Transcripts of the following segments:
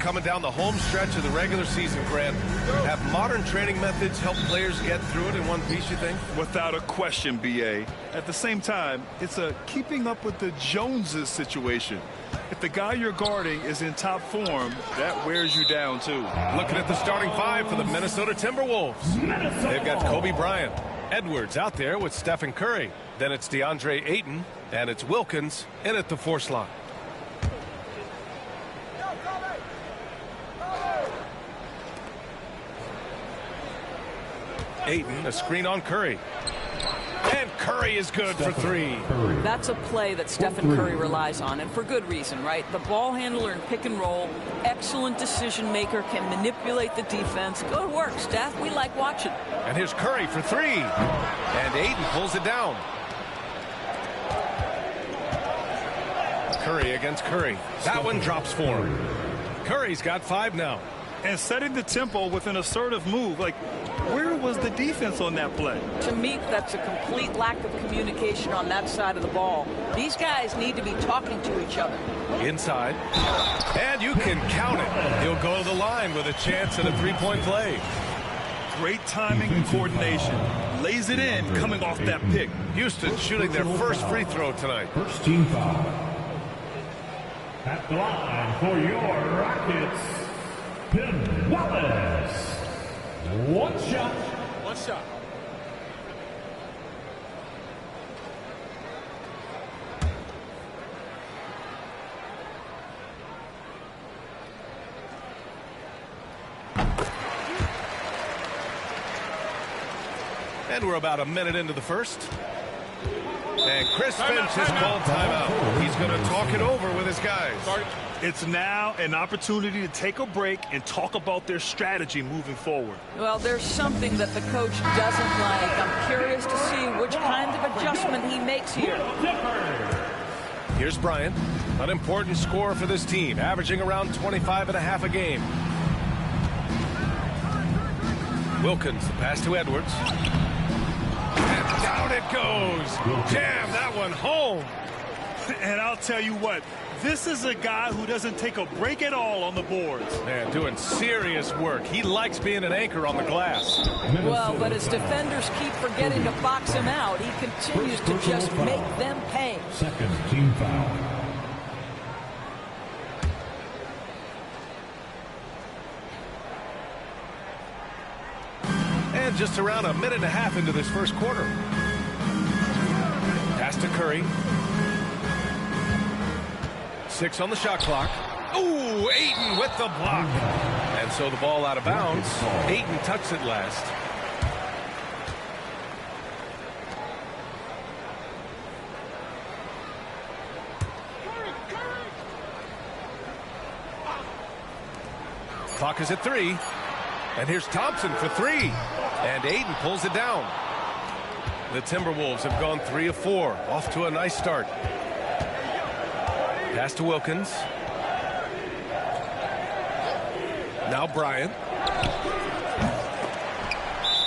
coming down the home stretch of the regular season, Grant. Have modern training methods help players get through it in one piece, you think? Without a question, B.A. At the same time, it's a keeping up with the Joneses situation. If the guy you're guarding is in top form, that wears you down, too. Looking at the starting five for the Minnesota Timberwolves. They've got Kobe Bryant. Edwards out there with Stephen Curry. Then it's DeAndre Ayton, and it's Wilkins in at the 4 slot. Ayton, a screen on Curry. And Curry is good for 3. That's a play that Stephen Curry relies on, and for good reason, right? The ball handler in pick and roll, excellent decision maker, can manipulate the defense. Go to work, Steph. We like watching. And here's Curry for 3. And Ayton pulls it down. Curry against Curry. That one drops for him. Curry's got 5 now. And setting the tempo with an assertive move. Like, where was the defense on that play? To me, that's a complete lack of communication on that side of the ball. These guys need to be talking to each other. Inside. And you can count it. He'll go to the line with a chance at a 3-point play. Great timing and coordination. Lays it in coming off that pick. Houston shooting their first free throw tonight. First team foul. At the line for your Rockets, Ben Wallace. One shot. One shot. And we're about a minute into the first. And Chris Finch has called timeout. He's going to talk it over with his guys. It's now an opportunity to take a break and talk about their strategy moving forward. Well, there's something that the coach doesn't like. I'm curious to see which kind of adjustment he makes here. Here's Bryant, an important scorer for this team, averaging around 25.5 a game. Wilkins, the pass to Edwards. And down it goes. Jam that one home. And I'll tell you what, this is a guy who doesn't take a break at all on the boards. Man, doing serious work. He likes being an anchor on the glass. Well, but as defenders keep forgetting to box him out, he continues to just make them pay. Second team foul. And just around a minute and a half into this first quarter. Pass to Curry. 6 on the shot clock. Ooh, Ayton with the block. And so the ball out of bounds. Ayton touched it last. Clock is at 3. And here's Thompson for 3. And Ayton pulls it down. The Timberwolves have gone 3 of 4. Off to a nice start. Pass to Wilkins. Now Bryant.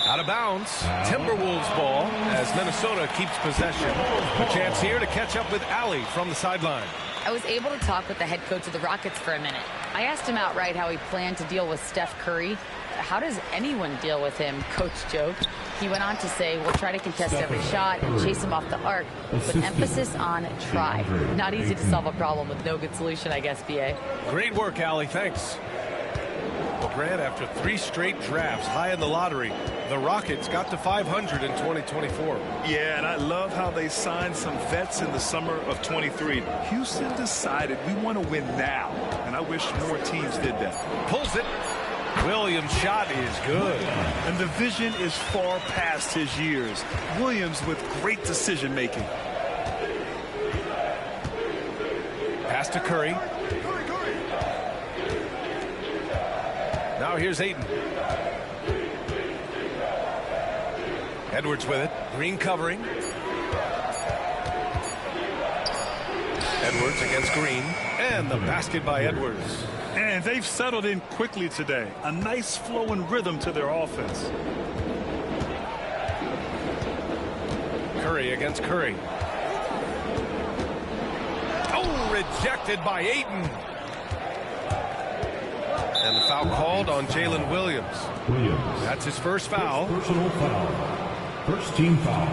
Out of bounds. Timberwolves ball as Minnesota keeps possession. A chance here to catch up with Allie from the sideline. I was able to talk with the head coach of the Rockets for a minute. I asked him outright how he planned to deal with Steph Curry. How does anyone deal with him, Coach joked. He went on to say, we'll try to contest every shot and chase him off the arc, with emphasis on try. Not easy to solve a problem with no good solution, I guess, B.A. Great work, Allie. Thanks. Well, Grant, after 3 straight drafts high in the lottery, the Rockets got to 500 in 2024. Yeah, and I love how they signed some vets in the summer of 23. Houston decided we want to win now, and I wish more teams did that. Pulls it. Williams' shot is good. And the vision is far past his years. Williams with great decision-making. Pass to Curry. Now here's Ayton. Edwards with it. Green covering. Edwards against Green. And the basket by Edwards. And they've settled in quickly today. A nice flow and rhythm to their offense. Curry against Curry. Oh, rejected by Ayton. And the foul called on Jalen Williams. That's his first foul. Personal foul. First team foul.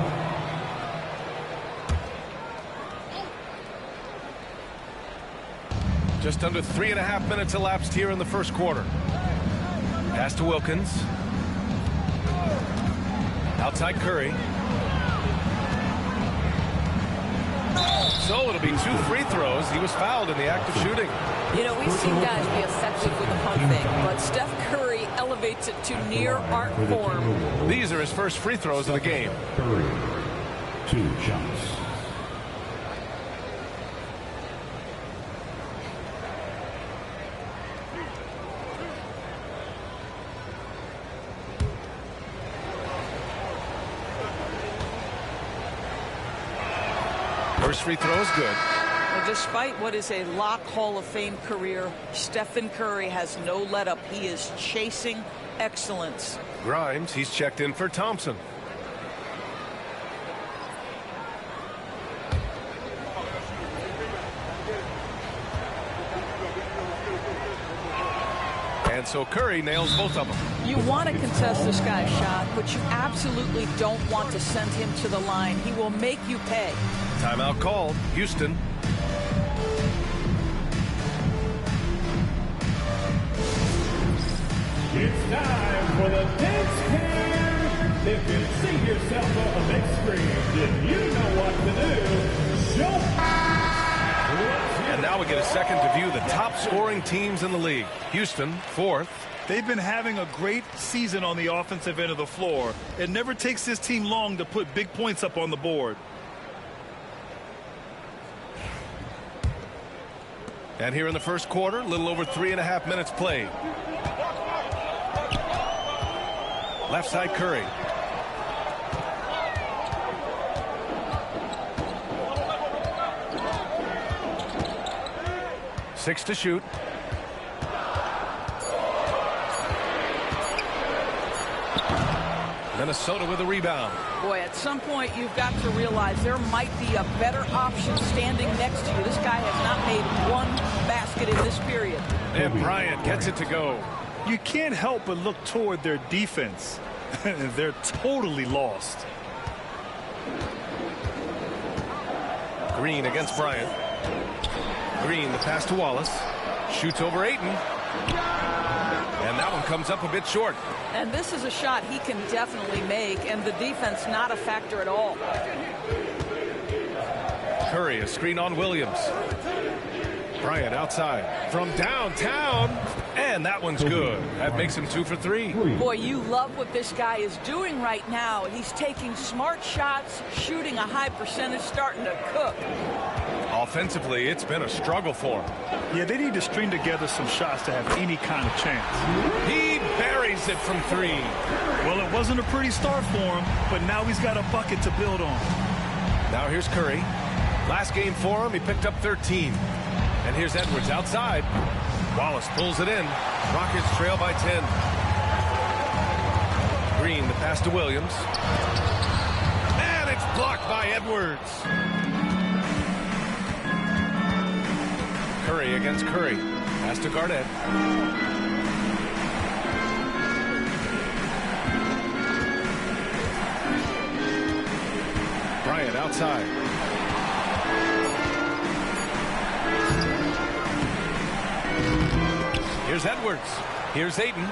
Just under 3.5 minutes elapsed here in the first quarter. Pass to Wilkins. Outside Curry. So it'll be 2 free throws. He was fouled in the act of shooting. You know, we've seen guys be effective with the pump fake, but Steph Curry elevates it to near art form. These are his first free throws of the game. Curry. 2 shots. First free throw is good. Well, despite what is a lock Hall of Fame career, Stephen Curry has no let up. He is chasing excellence. Grimes, he's checked in for Thompson. And so Curry nails both of them. You want to contest this guy's shot, but you absolutely don't want to send him to the line. He will make you pay. Timeout called. Houston. It's time for the dance cam. If you see yourself on the big screen, then you know what to do. Show. And now we get a second to view the top scoring teams in the league. Houston, 4th. They've been having a great season on the offensive end of the floor. It never takes this team long to put big points up on the board. And here in the first quarter, a little over 3.5 minutes played. Left side Curry. Six to shoot. Minnesota with a rebound. Boy, at some point you've got to realize there might be a better option standing next to you. This guy has not made one basket in this period. And Bryant gets it to go. You can't help but look toward their defense. They're totally lost. Green against Bryant. Green, the pass to Wallace. Shoots over Ayton. And that one comes up a bit short. And this is a shot he can definitely make, and the defense not a factor at all. Curry, a screen on Williams. Bryant outside from downtown. And that one's good. That makes him 2 for 3. Boy, you love what this guy is doing right now. He's taking smart shots, shooting a high percentage, starting to cook. Offensively, it's been a struggle for him. Yeah, they need to string together some shots to have any kind of chance. He buries it from 3. Well, it wasn't a pretty start for him, but now he's got a bucket to build on. Now here's Curry. Last game for him, he picked up 13. And here's Edwards outside. Wallace pulls it in. Rockets trail by 10. Green, the pass to Williams. And it's blocked by Edwards. Curry against Curry. Pass to Garnett. Bryant outside. Here's Edwards. Here's Ayton.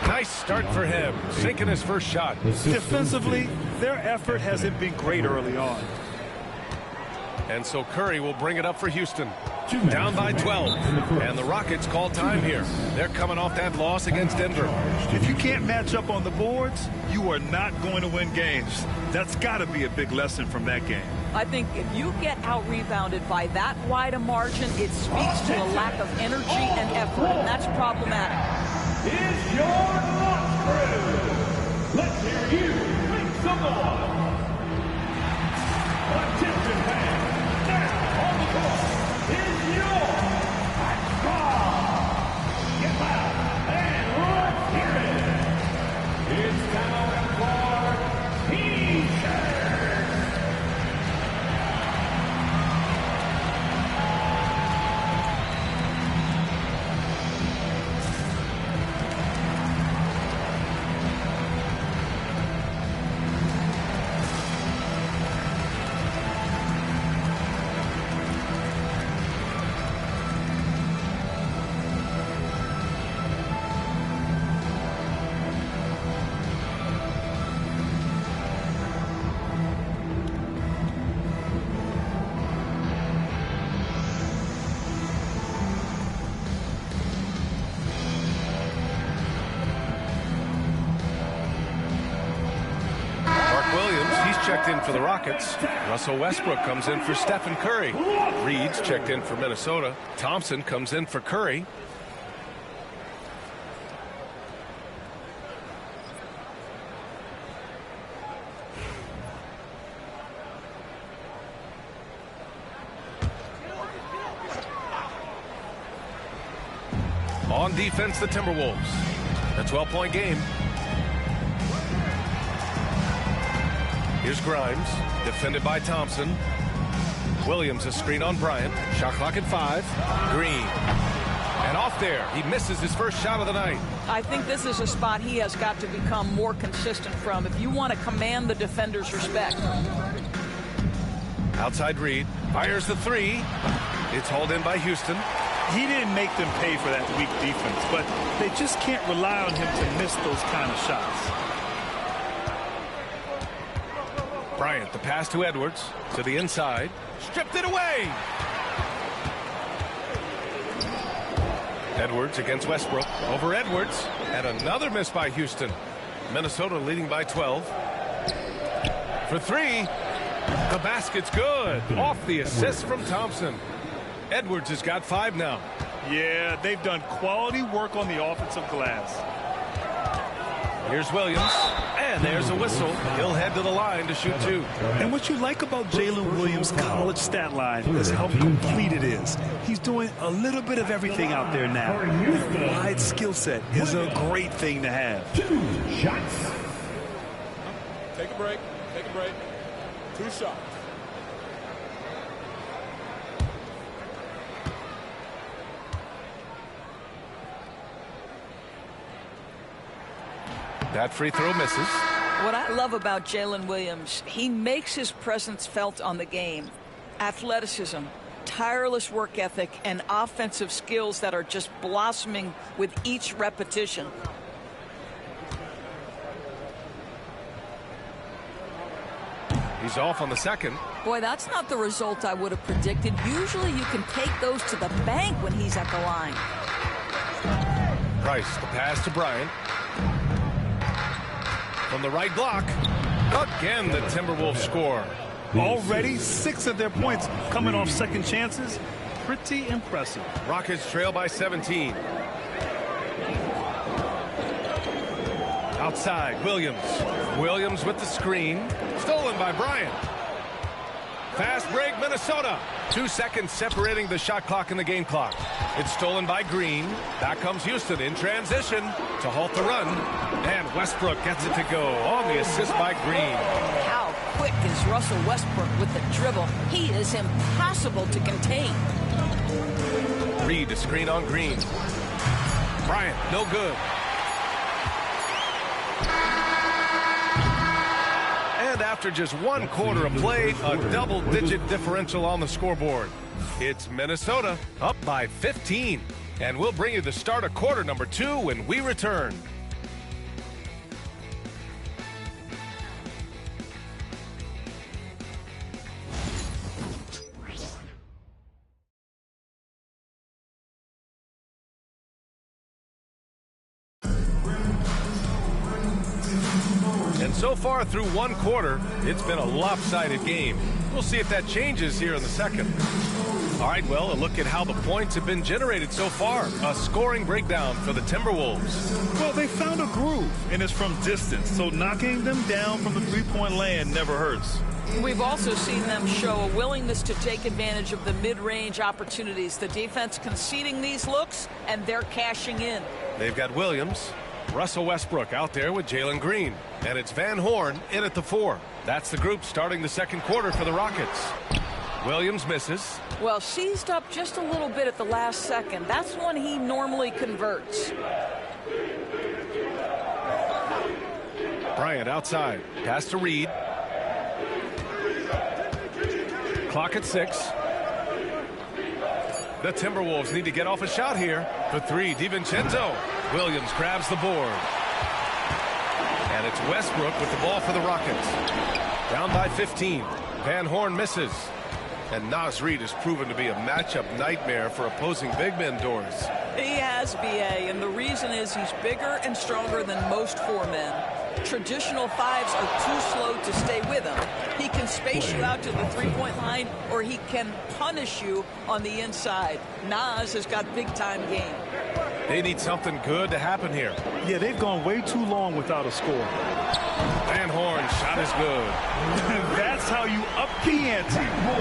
Nice start for him. Sinking his first shot. Defensively, their effort hasn't been great early on. And so Curry will bring it up for Houston. Down by 12. And the Rockets call time here. They're coming off that loss against Denver. If you can't match up on the boards, you are not going to win games. That's got to be a big lesson from that game. I think if you get out-rebounded by that wide a margin, it speaks to a lack of energy and effort, and that's problematic. Is your launch crew. Let's hear you make some noise. Attention fans, now on the court is your Rock. Get loud and let's hear it. It's time for T-shirts. checked in for the Rockets. Russell Westbrook comes in for Stephen Curry. Reed's checked in for Minnesota. Thompson comes in for Curry. On defense, the Timberwolves. A 12-point game. Here's Grimes, defended by Thompson. Williams, a screen on Bryant. Shot clock at 5. Green. And off there. He misses his first shot of the night. I think this is a spot he has got to become more consistent from if you want to command the defender's respect. Outside Reed. Fires the 3. It's hauled in by Houston. He didn't make them pay for that weak defense, but they just can't rely on him to miss those kind of shots. Bryant, the pass to Edwards. To the inside. Stripped it away. Edwards against Westbrook. Over Edwards. And another miss by Houston. Minnesota leading by 12. For 3. The basket's good. Off the assist from Thompson. Edwards has got 5 now. Yeah, they've done quality work on the offensive glass. Here's Williams. And there's a whistle. He'll head to the line to shoot 2. And what you like about Jalen Williams' college stat line is how complete it is. He's doing a little bit of everything out there now. That wide skill set is a great thing to have. 2 shots. Take a break. Take a break. 2 shots. That free throw misses. What I love about Jalen Williams, he makes his presence felt on the game. Athleticism, tireless work ethic, and offensive skills that are just blossoming with each repetition. He's off on the second. Boy, that's not the result I would have predicted. Usually you can take those to the bank when he's at the line. Price, the pass to Bryant. From the right block. Again, the Timberwolves score. Already 6 of their points coming off second chances. Pretty impressive. Rockets trail by 17. Outside, Williams. Williams with the screen. Stolen by Bryant. Fast break, Minnesota. 2 seconds separating the shot clock and the game clock. It's stolen by Green. Back comes Houston in transition to halt the run. And Westbrook gets it to go on the assist by Green. How quick is Russell Westbrook with the dribble? He is impossible to contain. Reed, a screen on Green. Bryant, no good. And after just 1 quarter of play, a double-digit differential on the scoreboard. It's Minnesota up by 15. And we'll bring you the start of quarter number 2 when we return. And so far through 1 quarter, it's been a lopsided game. We'll see if that changes here in the second. All right, well, a look at how the points have been generated so far. A scoring breakdown for the Timberwolves. Well, they found a groove, and it's from distance, so knocking them down from the three-point land never hurts. We've also seen them show a willingness to take advantage of the mid-range opportunities. The defense conceding these looks, and they're cashing in. They've got Williams, Russell Westbrook out there with Jalen Green. And it's Van Horn in at the 4. That's the group starting the second quarter for the Rockets. Williams misses. Well, seized up just a little bit at the last second. That's when he normally converts. Bryant outside. Pass to Reed. Clock at 6. The Timberwolves need to get off a shot here. For 3, DiVincenzo. Williams grabs the board. And it's Westbrook with the ball for the Rockets. Down by 15. Van Horn misses. And Naz Reid has proven to be a matchup nightmare for opposing big men doors. He has, B.A., and the reason is he's bigger and stronger than most 4 men. Traditional fives are too slow to stay with him. He can space you out to the three-point line, or he can punish you on the inside. Nas has got big-time game. They need something good to happen here. Yeah, they've gone way too long without a score. Van Horn shot is good. That's how you up the ante.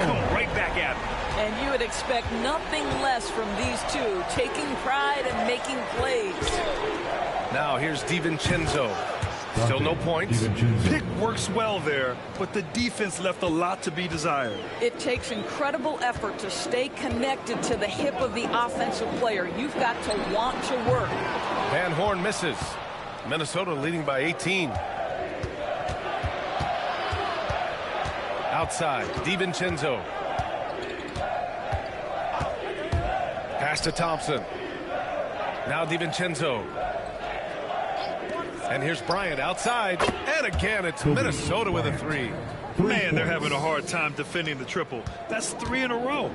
Come right back at him. And you would expect nothing less from these two, taking pride and making plays. Now here's DiVincenzo. Still no points. Pick works well there, but the defense left a lot to be desired. It takes incredible effort to stay connected to the hip of the offensive player. You've got to want to work. Van Horn misses. Minnesota leading by 18. Outside, DiVincenzo. Pass to Thompson. Now DiVincenzo. And here's Bryant outside. And again, it's Minnesota with a three. Man, they're having a hard time defending the triple. That's 3 in a row.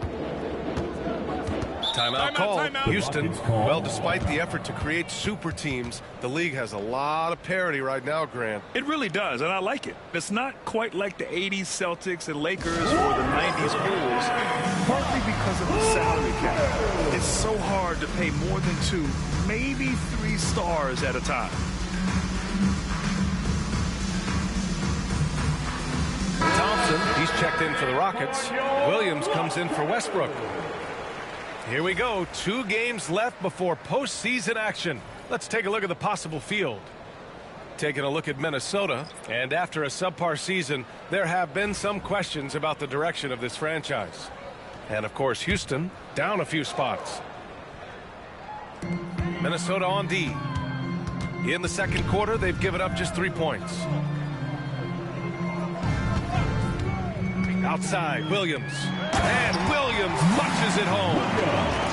Timeout call. Houston. Well, despite the effort to create super teams, the league has a lot of parity right now, Grant. It really does, and I like it. It's not quite like the 80s Celtics and Lakers or the 90s Bulls, partly because of the salary cap. It's so hard to pay more than 2, maybe 3 stars at a time. Thompson, he's checked in for the Rockets. Williams comes in for Westbrook. Here we go. 2 games left before postseason action. Let's take a look at the possible field. Taking a look at Minnesota, and after a subpar season, there have been some questions about the direction of this franchise. And of course, Houston down a few spots. Minnesota on D. In the second quarter, they've given up just 3 points. Outside, Williams. And Williams punches it home.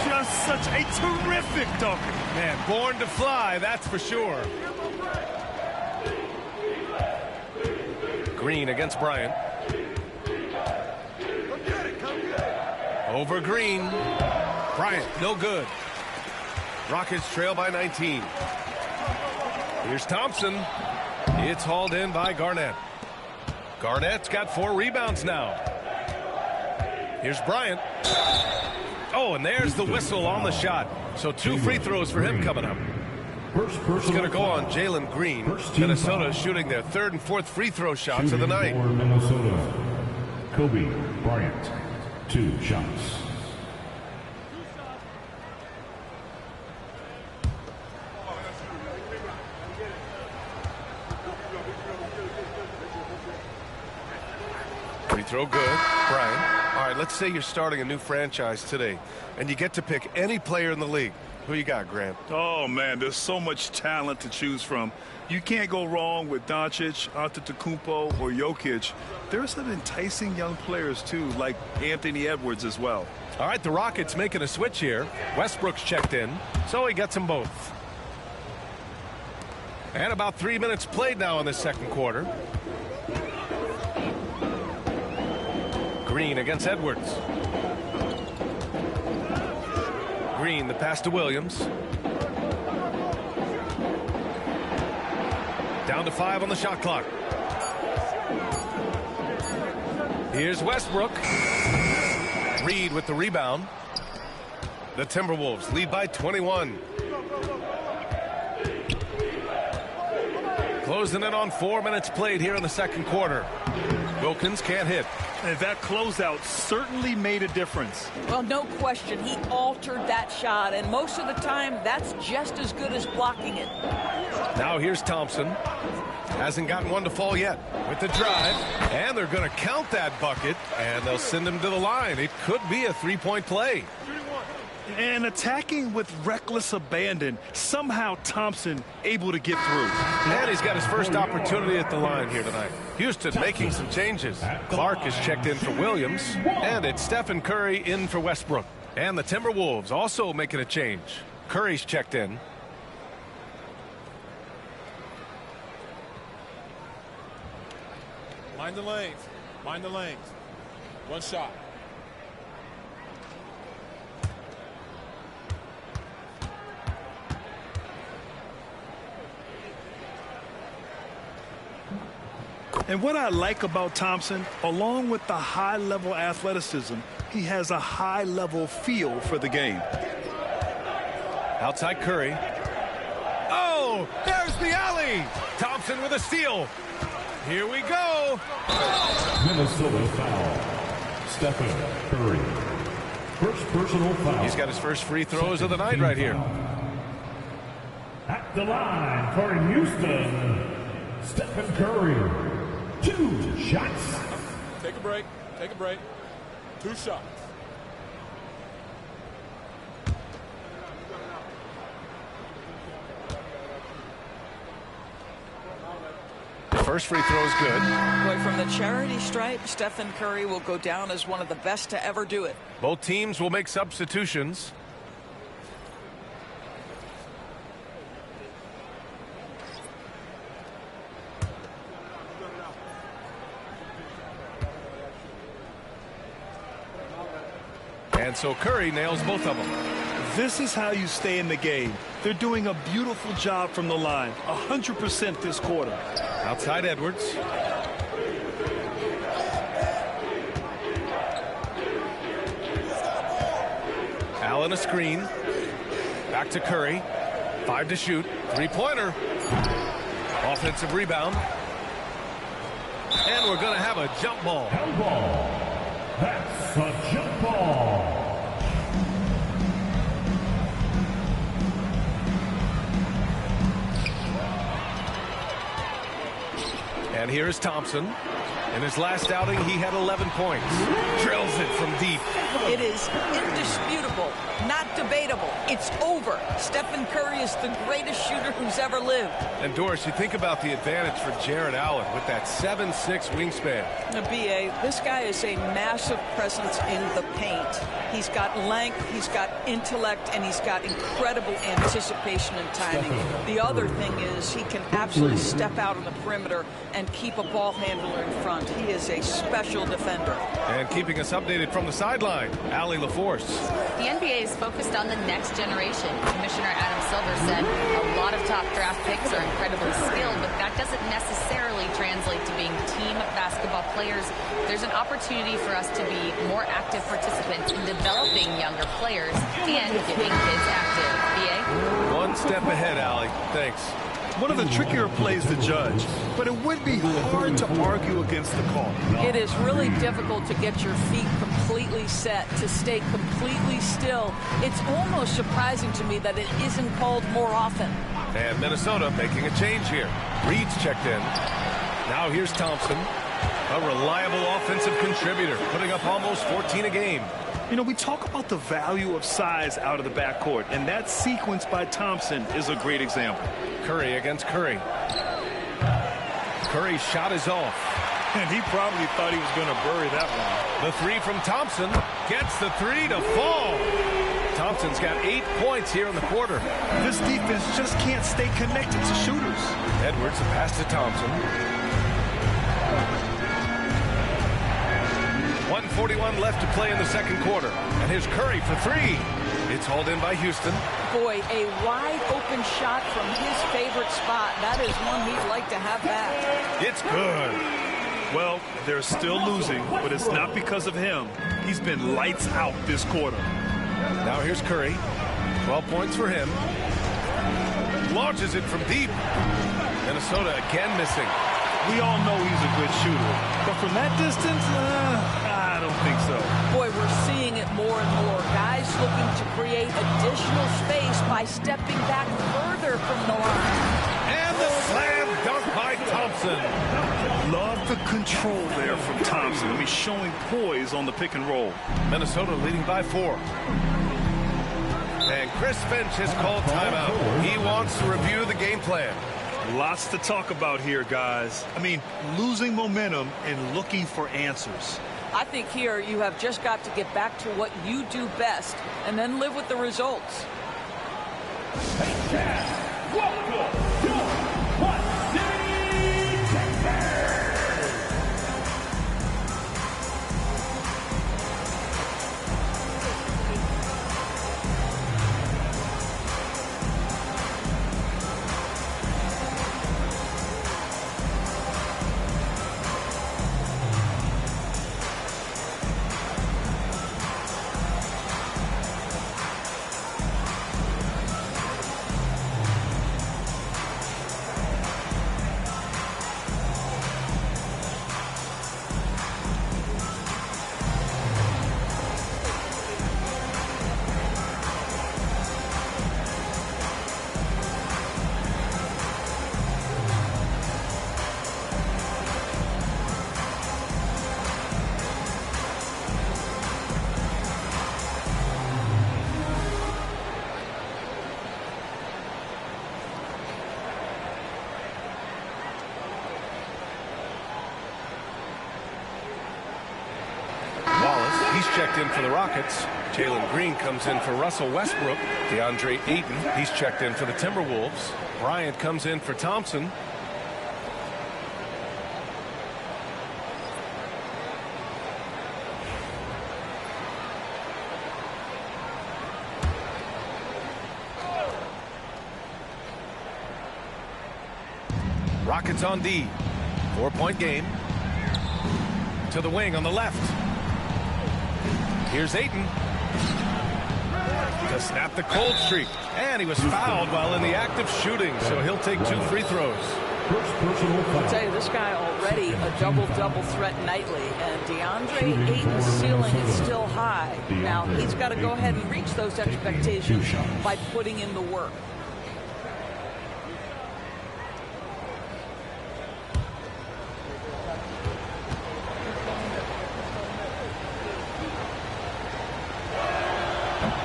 Just such a terrific dunk. Man, born to fly, that's for sure. Green against Bryant. Over Green. Bryant, no good. Rockets trail by 19. Here's Thompson. It's hauled in by Garnett. Garnett's got 4 rebounds now. Here's Bryant. Oh, and there's the whistle on the shot. So 2 free throws for him coming up. It's going to go on Jalen Green. Minnesota shooting their 3rd and 4th free throw shots of the night. For Minnesota, Kobe Bryant, 2 shots. Free throw good. Bryant. All right, let's say you're starting a new franchise today, and you get to pick any player in the league. Who you got, Grant? Oh, man, there's so much talent to choose from. You can't go wrong with Doncic, Antetokounmpo, or Jokic. There's some enticing young players, too, like Anthony Edwards as well. All right, the Rockets making a switch here. Westbrook's checked in, so he gets them both. And about 3 minutes played now in the second quarter. Green against Edwards. Green, the pass to Williams. Down to 5 on the shot clock. Here's Westbrook. Reed with the rebound. The Timberwolves lead by 21. Closing in on 4 minutes played here in the second quarter. Wilkins can't hit. And that closeout certainly made a difference. Well, no question. He altered that shot, and most of the time, that's just as good as blocking it. Now here's Thompson. Hasn't gotten one to fall yet with the drive. And they're going to count that bucket, and they'll send him to the line. It could be a 3-point play. And attacking with reckless abandon, somehow Thompson able to get through. And he's got his first opportunity at the line here tonight. Houston making some changes. Clark is checked in for Williams, and it's Stephen Curry in for Westbrook. And the Timberwolves also making a change. Curry's checked in. Mind the lanes. Mind the lanes. 1 shot. And what I like about Thompson, along with the high-level athleticism, he has a high-level feel for the game. Outside Curry. Oh, there's the alley. Thompson with a steal. Here we go. Minnesota foul. Stephen Curry. First personal foul. He's got his first free throws of the night right here. At the line for Houston, Stephen Curry. 2 shots. Take a break. Take a break. 2 shots. First free throw is good. Boy, from the charity stripe, Stephen Curry will go down as one of the best to ever do it. Both teams will make substitutions. And so Curry nails both of them. This is how you stay in the game. They're doing a beautiful job from the line. 100% this quarter. Outside Edwards. Allen a screen. Back to Curry. 5 to shoot. 3-pointer. Offensive rebound. And we're going to have a jump ball. Jump ball. That's a jump ball. And here's Thompson. In his last outing, he had 11 points. Drills it from deep. It is indisputable, not debatable. It's over. Stephen Curry is the greatest shooter who's ever lived. And Doris, you think about the advantage for Jared Allen with that 7'6" wingspan. Now, B.A., this guy is a massive presence in the paint. He's got length, he's got intellect, and he's got incredible anticipation and timing. The other thing is he can absolutely step out on the perimeter and keep a ball handler in front. He is a special defender. And keeping us updated from the sideline, Allie LaForce. The NBA is focused on the next generation. Commissioner Adam Silver said a lot of top draft picks are incredibly skilled, but that doesn't necessarily translate to being team basketball players. There's an opportunity for us to be more active participants in developing younger players and getting kids active. BA? One step ahead, Allie. Thanks. One of the trickier plays to judge, but it would be hard to argue against the call. It is really difficult to get your feet completely set, to stay completely still. It's almost surprising to me that it isn't called more often. And Minnesota making a change here. Reed's checked in. Now here's Thompson, a reliable offensive contributor, putting up almost 14 a game. You know, we talk about the value of size out of the backcourt, and that sequence by Thompson is a great example. Curry against Curry. Curry's shot is off. And he probably thought he was going to bury that one. The three from Thompson gets the three to fall. Thompson's got 8 points here in the quarter. This defense just can't stay connected to shooters. Edwards, a pass to Thompson. 1:41 left to play in the second quarter. And here's Curry for three. It's hauled in by Houston. Boy, a wide open shot from his favorite spot. That is one he'd like to have back. It's good. Well, they're still losing, but it's not because of him. He's been lights out this quarter. Now here's Curry. 12 points for him. Launches it from deep. Minnesota again missing. We all know he's a good shooter, but from that distance, I don't think so. Boy, we're seeing it more and more. Guys looking to create additional space by stepping back further from the line. And the slam dunk by Thompson. Love the control there from Thompson. I mean, showing poise on the pick and roll. Minnesota leading by 4. And Chris Finch has called timeout. He wants to review the game plan. Lots to talk about here, guys. I mean, losing momentum and looking for answers. I think here you have just got to get back to what you do best and then live with the results. Welcome to Hot City, Texas. checked in for the Rockets. Jalen Green comes in for Russell Westbrook. DeAndre Ayton, he's checked in for the Timberwolves. Bryant comes in for Thompson. Rockets on D. 4-point game. To the wing on the left. Here's Ayton. To snap the cold streak. And he was fouled while in the act of shooting, so he'll take 2 free throws. I'll tell you, this guy already a double-double threat nightly, and DeAndre Ayton's ceiling is still high. Now, he's got to go ahead and reach those expectations by putting in the work.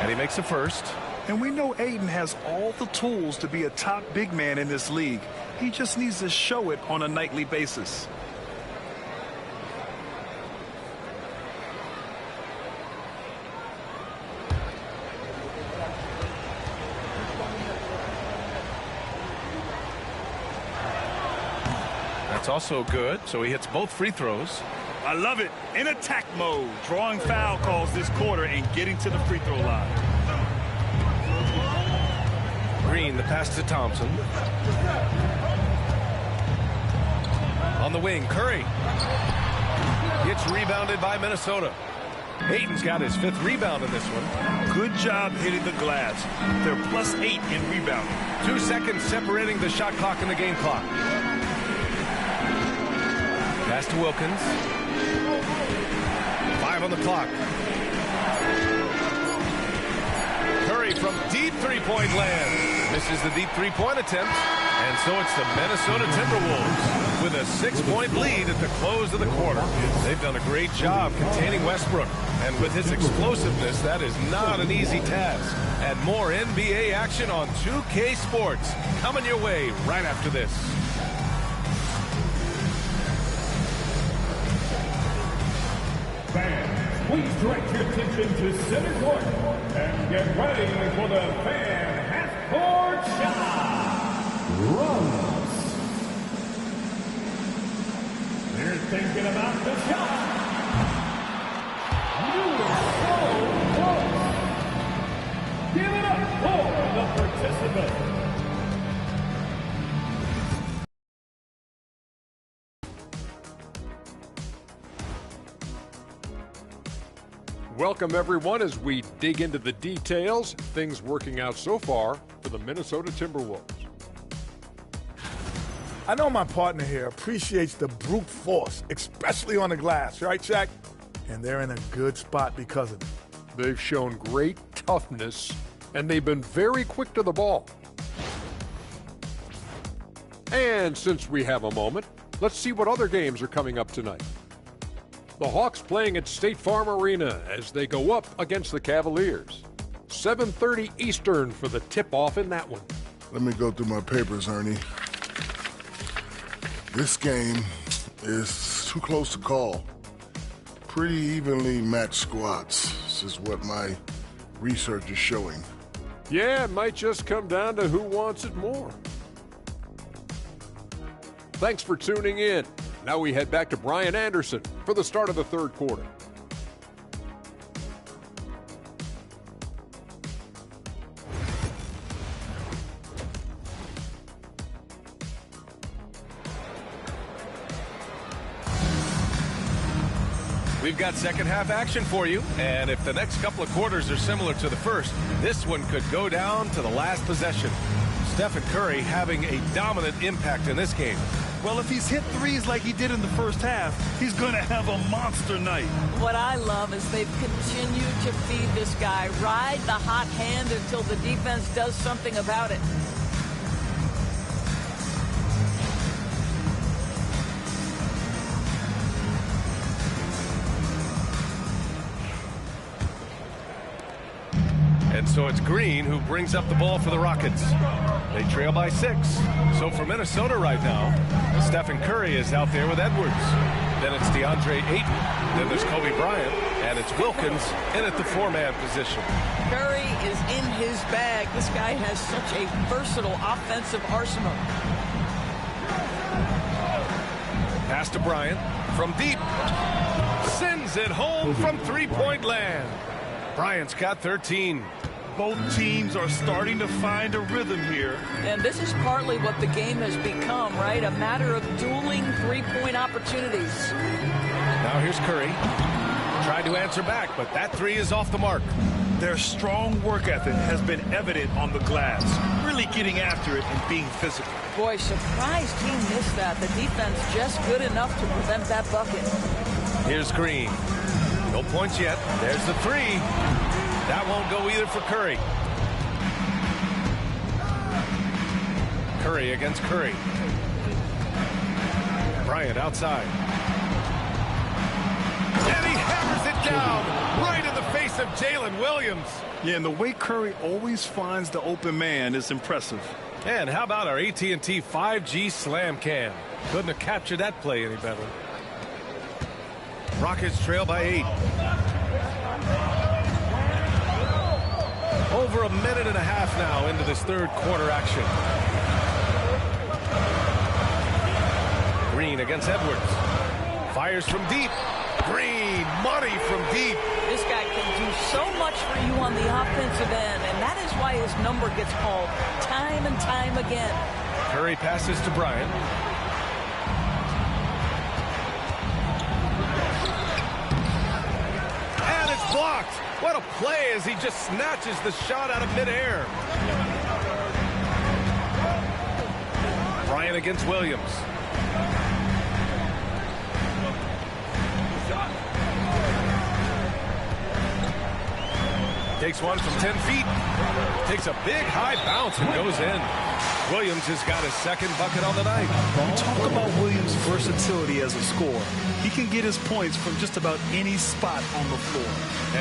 And he makes a first. And we know Ayton has all the tools to be a top big man in this league. He just needs to show it on a nightly basis. That's also good, so he hits both free throws. I love it. In attack mode, drawing foul calls this quarter and getting to the free throw line. Green, the pass to Thompson. On the wing, Curry. Gets rebounded by Minnesota. Ayton's got his 5th rebound in this one. Good job hitting the glass. They're +8 in rebounding. 2 seconds separating the shot clock and the game clock. Pass to Wilkins. 5 on the clock. Curry from deep three-point land. Misses the deep three-point attempt. And so it's the Minnesota Timberwolves with a 6-point lead at the close of the quarter. They've done a great job containing Westbrook. And with his explosiveness, that is not an easy task. And more NBA action on 2K Sports coming your way right after this. Fans, please direct your attention to center court and get ready for the fan half-court shot. Runs. They're thinking about the shot. You are so close. Give it up for the participant. Welcome, everyone, as we dig into the details. Things working out so far for the Minnesota Timberwolves. I know my partner here appreciates the brute force, especially on the glass, right, Shaq? And they're in a good spot because of it. They've shown great toughness, and they've been very quick to the ball. And since we have a moment, let's see what other games are coming up tonight. The Hawks playing at State Farm Arena as they go up against the Cavaliers. 7:30 Eastern for the tip-off in that one. Let me go through my papers, Ernie. This game is too close to call. Pretty evenly matched squads. This is what my research is showing. Yeah, it might just come down to who wants it more. Thanks for tuning in. Now we head back to Brian Anderson for the start of the third quarter. We've got second half action for you, and if the next couple of quarters are similar to the first, this one could go down to the last possession. Stephen Curry having a dominant impact in this game. Well, if he's hit threes like he did in the first half, he's going to have a monster night. What I love is they've continued to feed this guy, ride the hot hand until the defense does something about it. And so it's Green who brings up the ball for the Rockets. They trail by 6. So for Minnesota right now, Stephen Curry is out there with Edwards. Then it's DeAndre Ayton. Then there's Kobe Bryant. And it's Wilkins in at the 4-man position. Curry is in his bag. This guy has such a versatile offensive arsenal. Pass to Bryant from deep. Sends it home from three-point land. Bryant's got 13. Both teams are starting to find a rhythm here. And this is partly what the game has become, right? A matter of dueling three-point opportunities. Now here's Curry. Tried to answer back, but that three is off the mark. Their strong work ethic has been evident on the glass, really getting after it and being physical. Boy, surprised he missed that. The defense just good enough to prevent that bucket. Here's Green. No points yet. There's the three. That won't go either for Curry. Curry against Curry. Bryant outside. And he hammers it down right in the face of Jalen Williams. Yeah, and the way Curry always finds the open man is impressive. And how about our AT&T 5G slam cam? Couldn't have captured that play any better. Rockets trail by 8. Over a minute and a half now into this third quarter action. Green against Edwards. Fires from deep. Green, money from deep. This guy can do so much for you on the offensive end, and that is why his number gets called time and time again. Curry passes to Bryant. And it's blocked. What a play as he just snatches the shot out of midair. Bryant against Williams. Takes one from 10 feet. Takes a big high bounce and goes in. Williams has got his second bucket on the night. You talk about Williams' versatility as a scorer. He can get his points from just about any spot on the floor.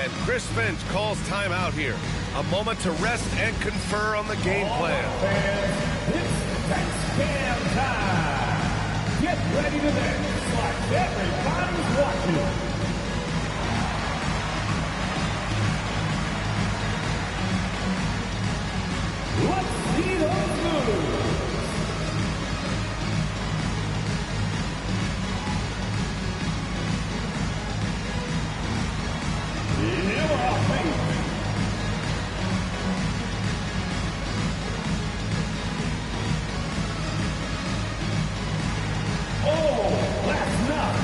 And Chris Finch calls timeout here. A moment to rest and confer on the game plan. It's game time. Get ready to dance like everybody's watching. Let's see those moves. Oh, that's nuts.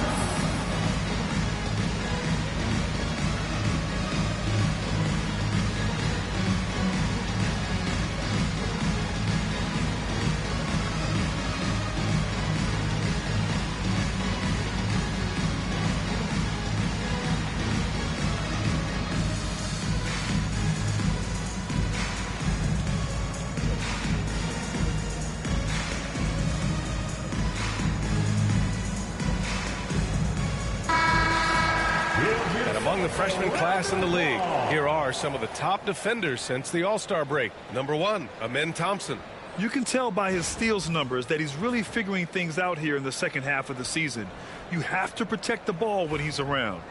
Among the freshman class in the league, here are some of the top defenders since the All-Star break. Number 1, Amin Thompson. You can tell by his steals numbers that he's really figuring things out here in the second half of the season. You have to protect the ball when he's around.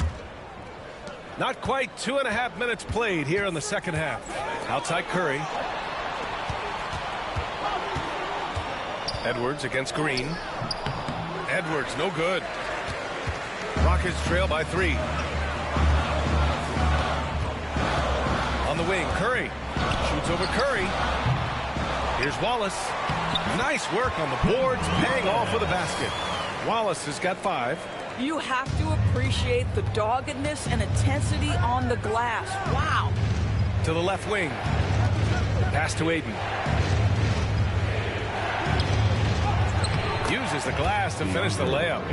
Not quite 2.5 minutes played here in the second half. Outside Curry. Edwards against Green. Edwards, no good. Rockets trail by 3. On the wing, Curry. Shoots over Curry. Here's Wallace. Nice work on the boards, paying off with a basket. Wallace has got 5. You have to appreciate the doggedness and intensity on the glass. Wow. To the left wing. Pass to Aiden. Uses the glass to finish the layup.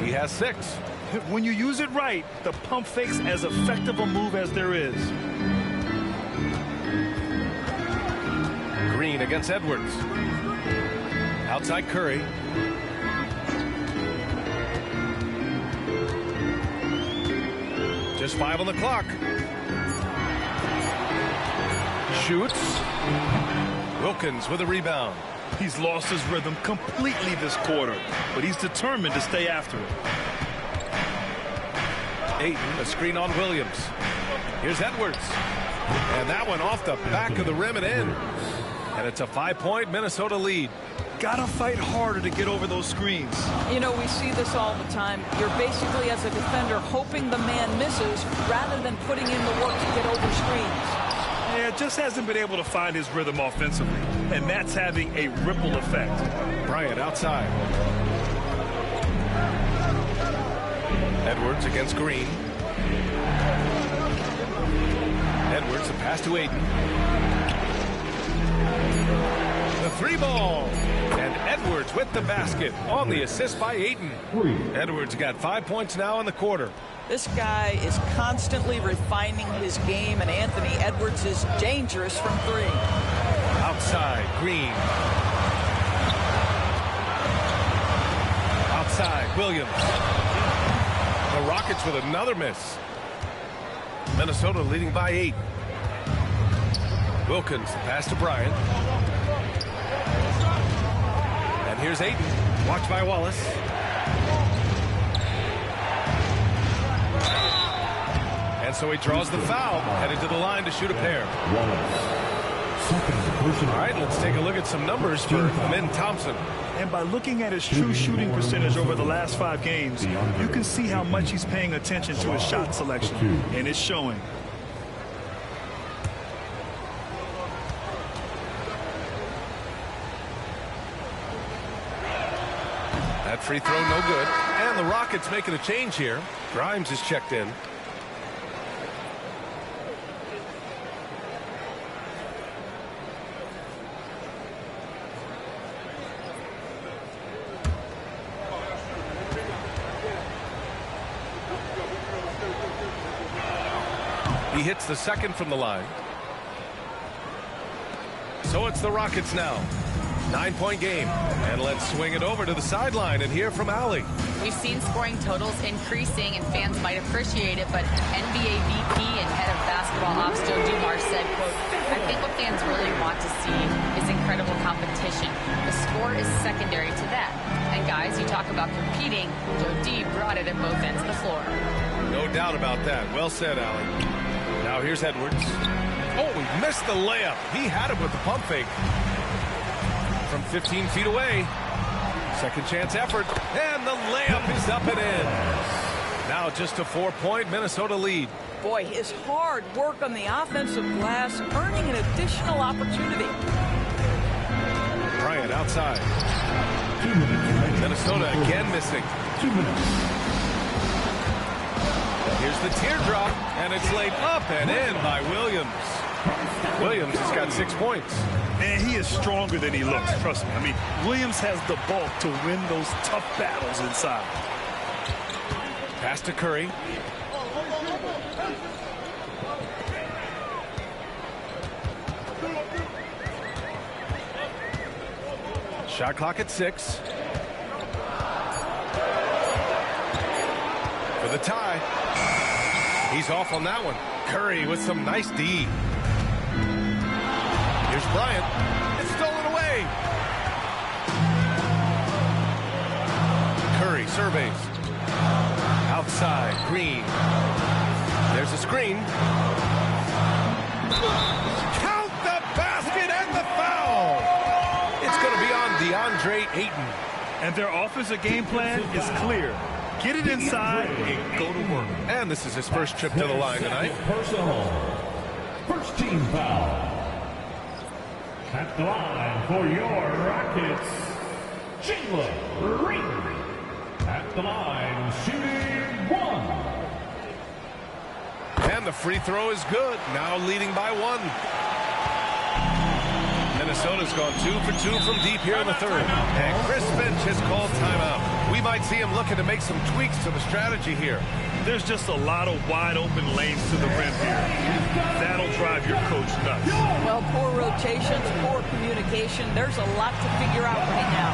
He has 6. When you use it right, the pump fake's as effective a move as there is. Green against Edwards. Outside Curry. Just 5 on the clock. Shoots. Wilkins with a rebound. He's lost his rhythm completely this quarter, but he's determined to stay after it. Ayton, a screen on Williams. Here's Edwards. And that one off the back of the rim and in. And it's a 5-point Minnesota lead. Gotta fight harder to get over those screens. You know, we see this all the time. You're basically, as a defender, hoping the man misses rather than putting in the work to get over screens. Yeah, just hasn't been able to find his rhythm offensively. And that's having a ripple effect. Bryant outside. Edwards against Green. Edwards, a pass to Ayton. The 3-ball. And Edwards with the basket on the assist by Ayton. Edwards got 5 points now in the quarter. This guy is constantly refining his game, and Anthony Edwards is dangerous from 3. Outside, Green. Outside, Williams. The Rockets with another miss. Minnesota leading by 8. Wilkins, the pass to Bryant. And here's Ayton. Watched by Wallace. And so he draws the foul, headed to the line to shoot a pair. All right, let's take a look at some numbers for Min Thompson. And by looking at his true shooting percentage over the last 5 games, you can see how much he's paying attention to his shot selection, and it's showing. That free throw no good. And the Rockets making a change here. Grimes is checked in. He hits the second from the line. So it's the Rockets now. 9-point game. And let's swing it over to the sideline and hear from Allie. We've seen scoring totals increasing, and fans might appreciate it, but NBA VP and head of basketball ops Joe Dumars said, quote, I think what fans really want to see is incredible competition. The score is secondary to that. And guys, you talk about competing, Joe D brought it at both ends of the floor. No doubt about that. Well said, Allie. Now here's Edwards. Oh, he missed the layup. He had it with the pump fake. From 15 feet away. Second chance effort. And the layup is up and in. Now just a 4-point Minnesota lead. Boy, his hard work on the offensive glass earning an additional opportunity. Bryant outside. Minnesota again missing. 2 minutes. Here's the teardrop, and it's laid up and in by Williams. Williams has got 6 points. Man, he is stronger than he looks, trust me. I mean, Williams has the bulk to win those tough battles inside. Pass to Curry. Shot clock at 6. For the tie. He's off on that one. Curry with some nice D. Here's Bryant. It's stolen away. Curry surveys. Outside, Green. There's a screen. Count the basket and the foul. It's going to be on DeAndre Ayton. And their offensive game plan is clear. Get it inside and go to work. And this is his first trip to the line tonight. Personal. First team foul. At the line for your Rockets, Jalen Green. At the line, shooting 1. And the free throw is good. Now leading by 1. Minnesota's gone 2 for 2 from deep here in the third. And Chris Finch has called timeout. We might see him looking to make some tweaks to the strategy here. There's just a lot of wide open lanes to the rim here. That'll drive your coach nuts. Well, poor rotations, poor communication. There's a lot to figure out right now.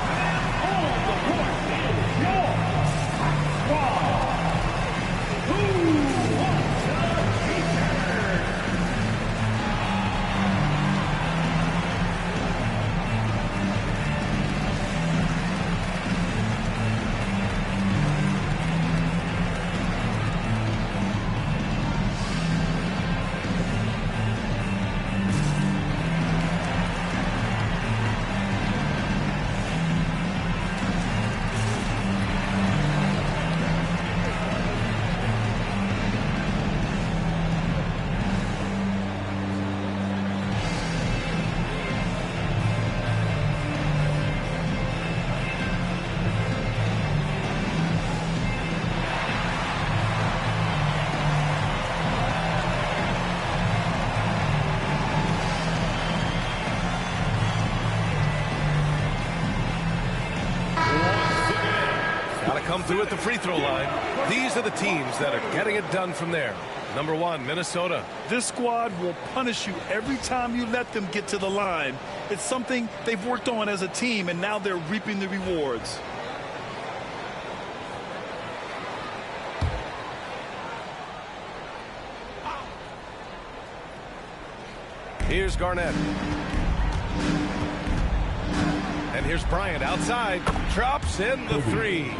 come through at the free throw line. These are the teams that are getting it done from there. Number 1, Minnesota. This squad will punish you every time you let them get to the line. It's something they've worked on as a team, and now they're reaping the rewards. Here's Garnett. And here's Bryant outside. Drops in the 3.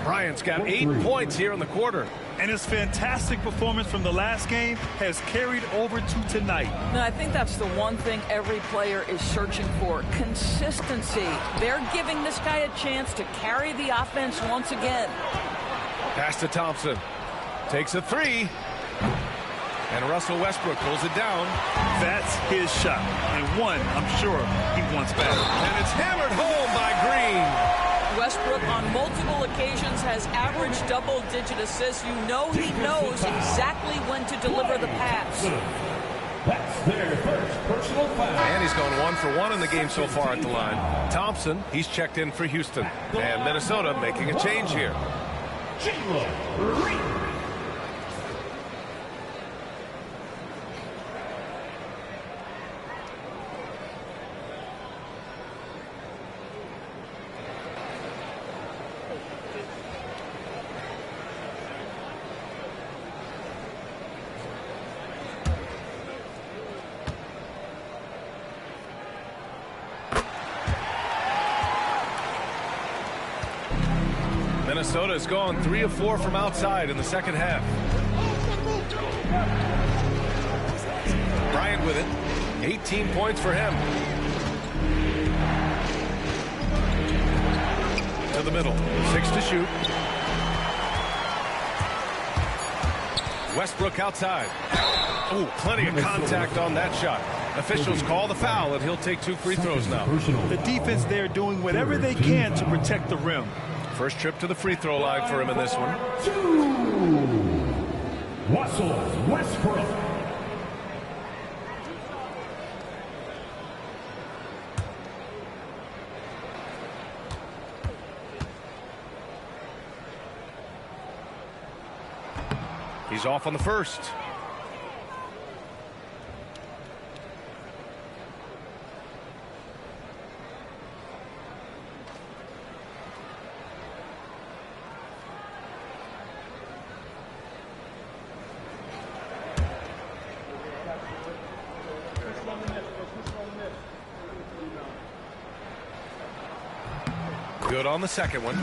Bryant's got 8 points here in the quarter. And his fantastic performance from the last game has carried over to tonight. And I think that's the one thing every player is searching for. Consistency. They're giving this guy a chance to carry the offense once again. Pass to Thompson. Takes a 3. And Russell Westbrook pulls it down. That's his shot. And one, I'm sure, he wants back. And it's hammered home by Green. Westbrook on multiple occasions has averaged double-digit assists. You know he knows exactly when to deliver the pass. That's their first personal foul. And he's gone 1 for 1 in the game so far at the line. Thompson, he's checked in for Houston. And Minnesota making a change here. Jalen Green. Minnesota's gone 3 of 4 from outside in the second half. Bryant with it. 18 points for him. To the middle. 6 to shoot. Westbrook outside. Oh, plenty of contact on that shot. Officials call the foul, and he'll take 2 free throws now. The defense there doing whatever they can to protect the rim. First trip to the free throw line for him in this one. 2. Russell Westbrook. He's off on the first. Good on the second one.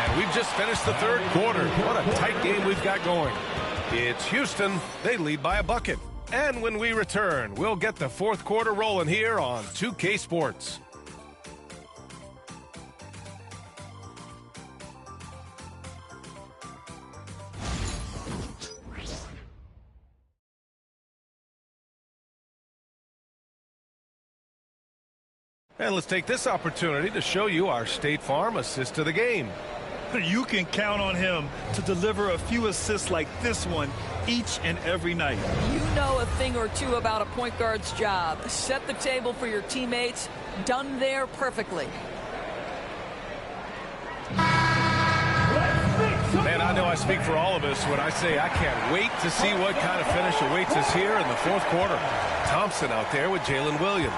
And we've just finished the third quarter. What a tight game we've got going. It's Houston. They lead by a bucket. And when we return, we'll get the fourth quarter rolling here on 2K Sports. And let's take this opportunity to show you our State Farm assist of the game. You can count on him to deliver a few assists like this one each and every night. You know a thing or two about a point guard's job. Set the table for your teammates. Done there perfectly. Man, I know I speak for all of us when I say I can't wait to see what kind of finish awaits us here in the fourth quarter. Thompson out there with Jalen Williams.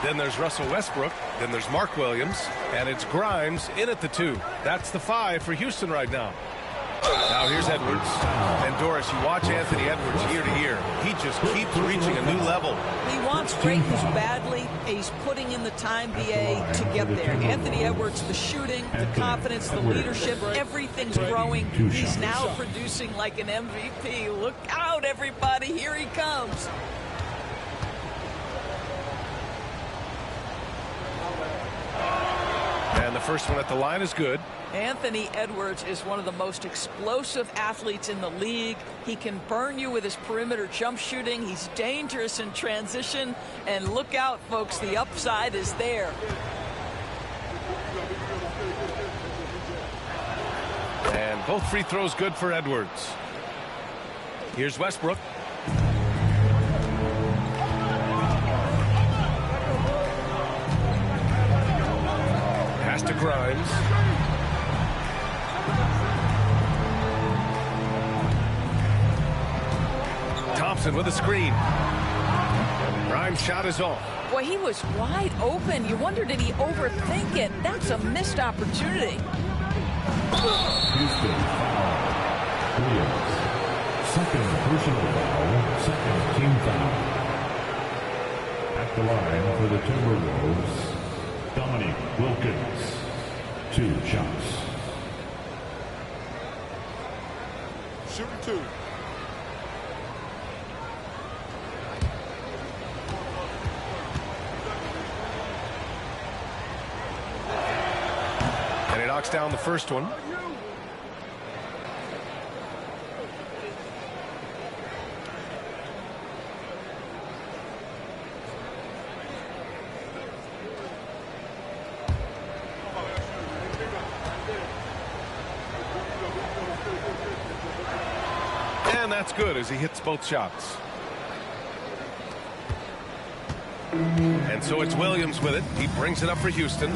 Then there's Russell Westbrook. Then there's Mark Williams. And it's Grimes in at the 2. That's the 5 for Houston right now. Now here's Edwards. And Doris, you watch Anthony Edwards year to year. He just keeps reaching a new level. He wants greatness badly. He's putting in the time, BA, to get there. Anthony Edwards, the shooting, the confidence, the leadership, everything's growing. He's now producing like an MVP. Look out, everybody. Here he comes. And the first one at the line is good. Anthony Edwards is one of the most explosive athletes in the league. He can burn you with his perimeter jump shooting. He's dangerous in transition. And look out, folks, the upside is there. And both free throws good for Edwards. Here's Westbrook. Grimes. Thompson with a screen. Grimes' shot is off. Boy, he was wide open. You wonder, did he overthink it? That's a missed opportunity. Houston foul. Williams. Second personal foul. Second team foul. At the line for the Timberwolves, Dominic Wilkins. 2 shots. Shooting 2. And he knocks down the first one. And that's good as he hits both shots. And so it's Williams with it. He brings it up for Houston,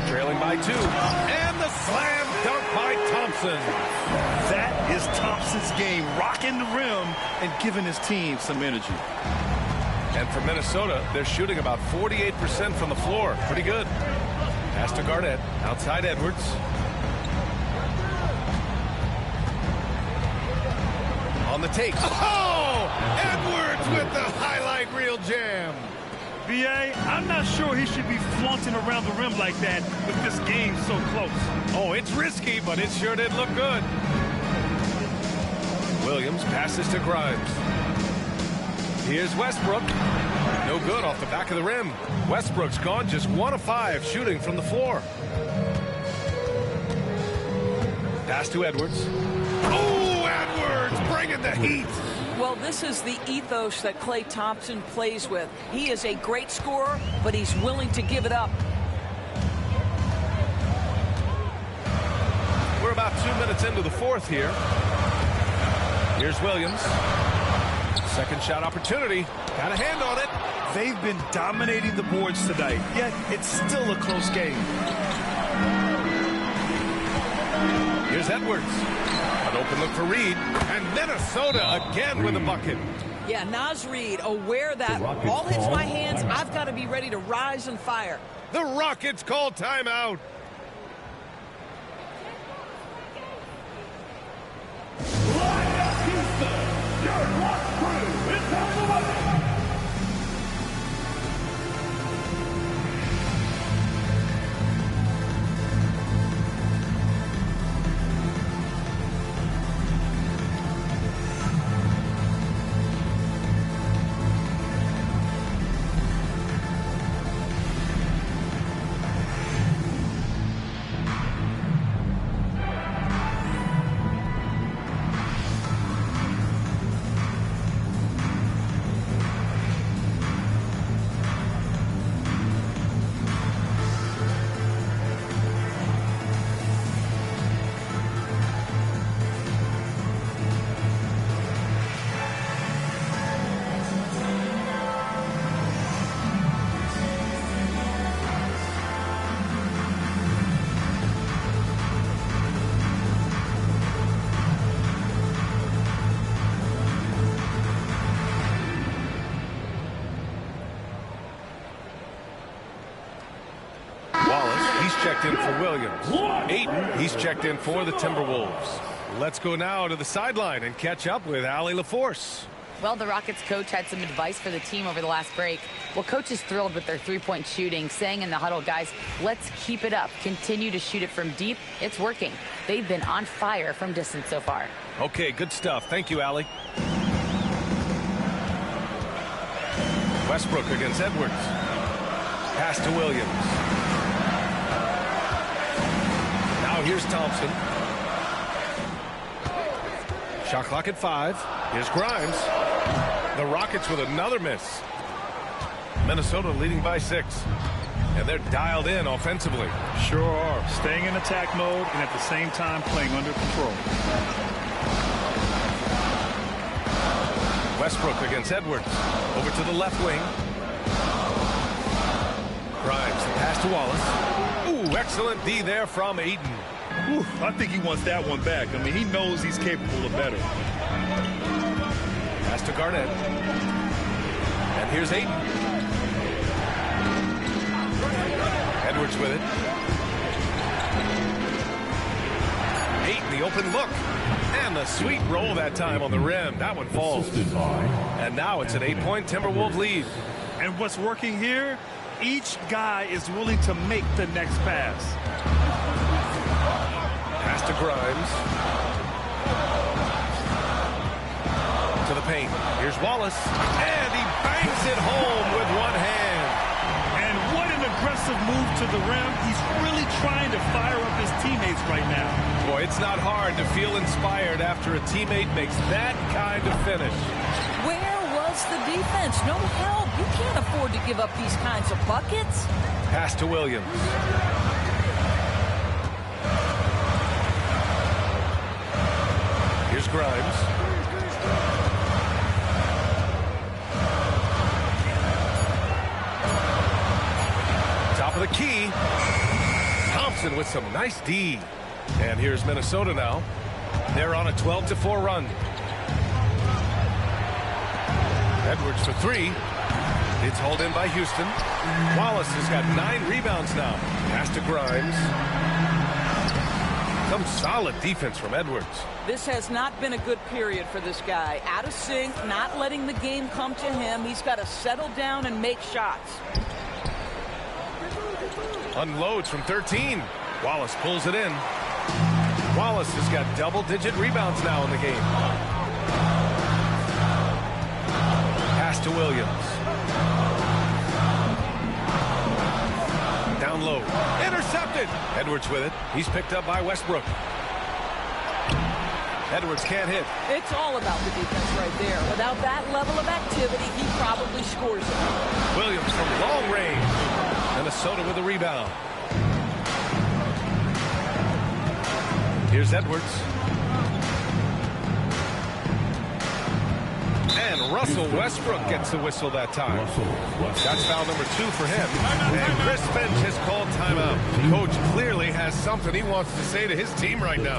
trailing by 2. And the slam dunk by Thompson. That is Thompson's game, rocking the rim and giving his team some energy. And for Minnesota, they're shooting about 48% from the floor. Pretty good. Pass to Garnett, outside Edwards. On the take. Oh! Edwards with the highlight reel jam. B.A., I'm not sure he should be flaunting around the rim like that with this game so close. Oh, it's risky, but it sure did look good. Williams passes to Grimes. Here's Westbrook. No good off the back of the rim. Westbrook's gone just 1 of 5 shooting from the floor. Pass to Edwards. Oh, Edwards bringing the heat. Well, this is the ethos that Klay Thompson plays with. He is a great scorer, but he's willing to give it up. We're about 2 minutes into the fourth here. Here's Williams. Second shot opportunity. Got a hand on it. They've been dominating the boards tonight, yet it's still a close game. Here's Edwards. An open look for Reed. And Minnesota again with a bucket. Yeah, Naz Reid, aware that ball hits my hands, I've got to be ready to rise and fire. The Rockets call timeout. Line up Houston. Your rock crew is on the way. Checked in for Williams. Ayton, he's checked in for the Timberwolves. Let's go now to the sideline and catch up with Allie LaForce. Well, the Rockets coach had some advice for the team over the last break. Well, coach is thrilled with their three-point shooting, saying in the huddle, guys, let's keep it up. Continue to shoot it from deep. It's working. They've been on fire from distance so far. Okay, good stuff. Thank you, Allie. Westbrook against Edwards. Pass to Williams. Now here's Thompson. Shot clock at 5. Here's Grimes. The Rockets with another miss. Minnesota leading by 6. And they're dialed in offensively. Sure are. Staying in attack mode and at the same time playing under control. Westbrook against Edwards. Over to the left wing. Grimes, the pass to Wallace. Ooh, excellent D there from Ayton. Whew, I think he wants that one back. I mean, he knows he's capable of better. Pass to Garnett. And here's Ayton. Edwards with it. Ayton, the open look. And the sweet roll that time on the rim. That one falls. And now it's an 8-point Timberwolves lead. And what's working here? Each guy is willing to make the next pass. Pass to Grimes. To the paint. Here's Wallace. And he bangs it home with one hand. And what an aggressive move to the rim. He's really trying to fire up his teammates right now. Boy, it's not hard to feel inspired after a teammate makes that kind of finish. Where was the defense? No help. You can't afford to give up these kinds of buckets. Pass to Williams. Here's Grimes. Top of the key. Thompson with some nice D. And here's Minnesota now. They're on a 12-4 run. Edwards for three. It's hauled in by Houston. Wallace has got 9 rebounds now. Pass to Grimes. Some solid defense from Edwards. This has not been a good period for this guy. Out of sync, not letting the game come to him. He's got to settle down and make shots. Unloads from 13. Wallace pulls it in. Wallace has got double-digit rebounds now in the game. Pass to Williams. Down low. Intercepted. Edwards with it. He's picked up by Westbrook. Edwards can't hit. It's all about the defense right there. Without that level of activity, he probably scores it. Williams from long range. Minnesota with a rebound. Here's Edwards. And Russell Westbrook gets the whistle that time. That's foul number 2 for him. And Chris Finch has called timeout. Coach clearly has something he wants to say to his team right now.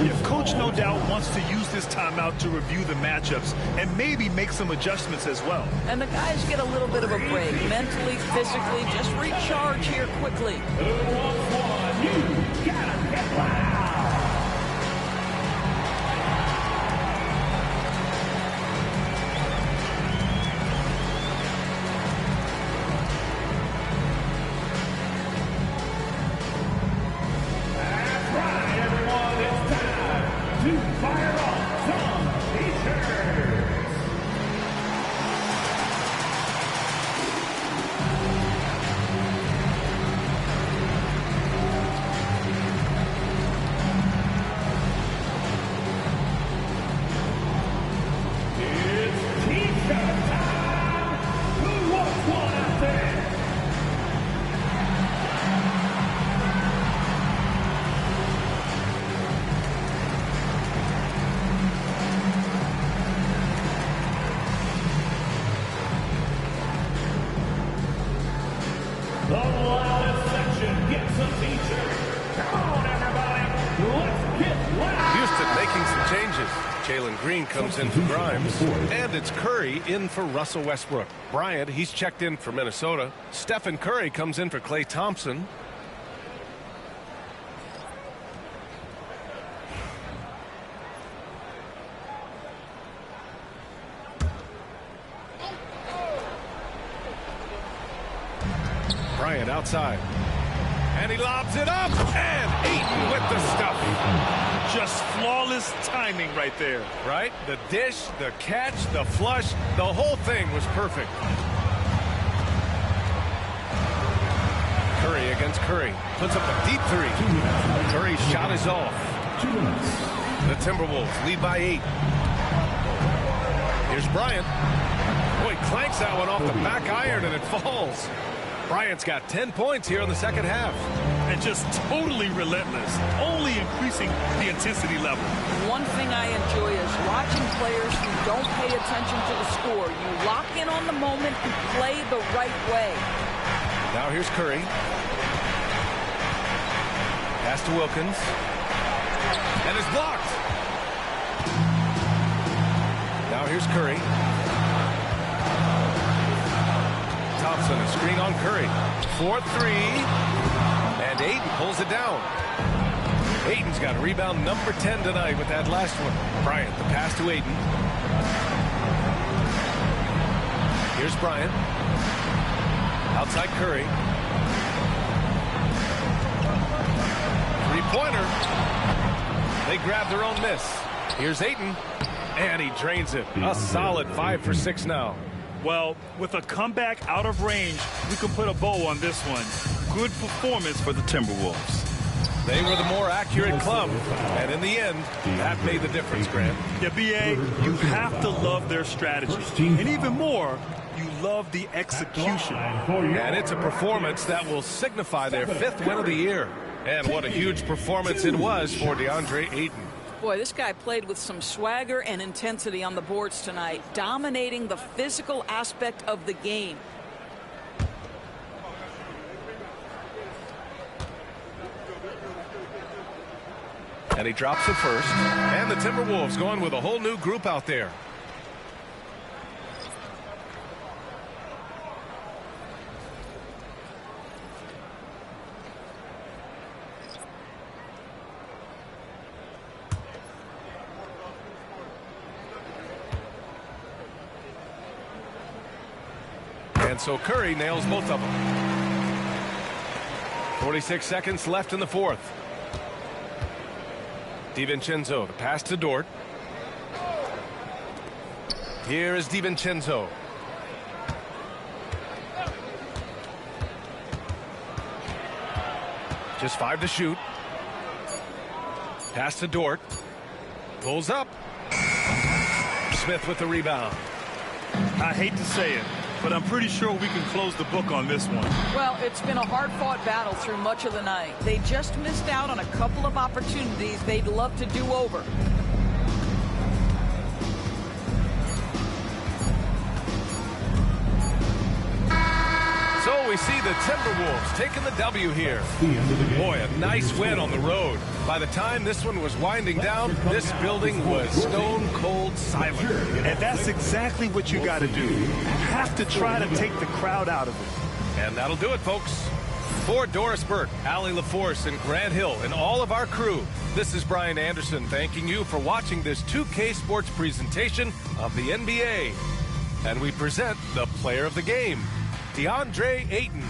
Yeah, Coach no doubt wants to use this timeout to review the matchups and maybe make some adjustments as well. And the guys get a little bit of a break. Mentally, physically, just recharge here quickly. You gotta get loud. The loudest section gets a t-shirt. Come on, everybody. Let's get loud. Houston making some changes. Jalen Green comes in for Grimes. And it's Curry in for Russell Westbrook. Bryant, he's checked in for Minnesota. Stephen Curry comes in for Klay Thompson. Bryant outside. And he lobs it up. And Ayton with the stuff. Just flawless timing right there. Right? The dish, the catch, the flush, the whole thing was perfect. Curry against Curry. Puts up a deep 3. Curry's shot is off. 2 minutes. The Timberwolves lead by 8. Here's Bryant. Boy, clanks that one off the back iron and it falls. Bryant's got 10 points here in the second half. And just totally relentless, only increasing the intensity level. One thing I enjoy is watching players who don't pay attention to the score. You lock in on the moment and play the right way. Now here's Curry. Pass to Wilkins. And is blocked. Now here's Curry. Thompson, a screen on Curry. 4-3. And Ayton pulls it down. Ayton's got rebound number 10 tonight with that last one. Bryant, the pass to Ayton. Here's Bryant. Outside Curry. Three-pointer. They grab their own miss. Here's Ayton. And he drains it. A solid 5 for 6 now. Well, with a comeback out of range, we can put a bow on this one. Good performance for the Timberwolves. They were the more accurate club, and in the end, that made the difference, Grant. Yeah, B.A., you have to love their strategy. And even more, you love the execution. And it's a performance that will signify their 5th win of the year. And what a huge performance it was for DeAndre Ayton. Boy, this guy played with some swagger and intensity on the boards tonight, dominating the physical aspect of the game. And he drops it first. And the Timberwolves going with a whole new group out there. And so Curry nails both of them. 46 seconds left in the fourth. DiVincenzo, the pass to Dort. Here is DiVincenzo. Just 5 to shoot. Pass to Dort. Pulls up. Smith with the rebound. I hate to say it, but I'm pretty sure we can close the book on this one. Well, it's been a hard-fought battle through much of the night. They just missed out on a couple of opportunities they'd love to do over. So we see the Timberwolves taking the W here. Boy, a nice win on the road. By the time this one was winding down, this building was stone cold silent. And that's exactly what you got to do. You have to try to take the crowd out of it. And that'll do it, folks. For Doris Burke, Allie LaForce, and Grant Hill, and all of our crew, this is Brian Anderson thanking you for watching this 2K Sports presentation of the NBA. And we present the player of the game, DeAndre Ayton.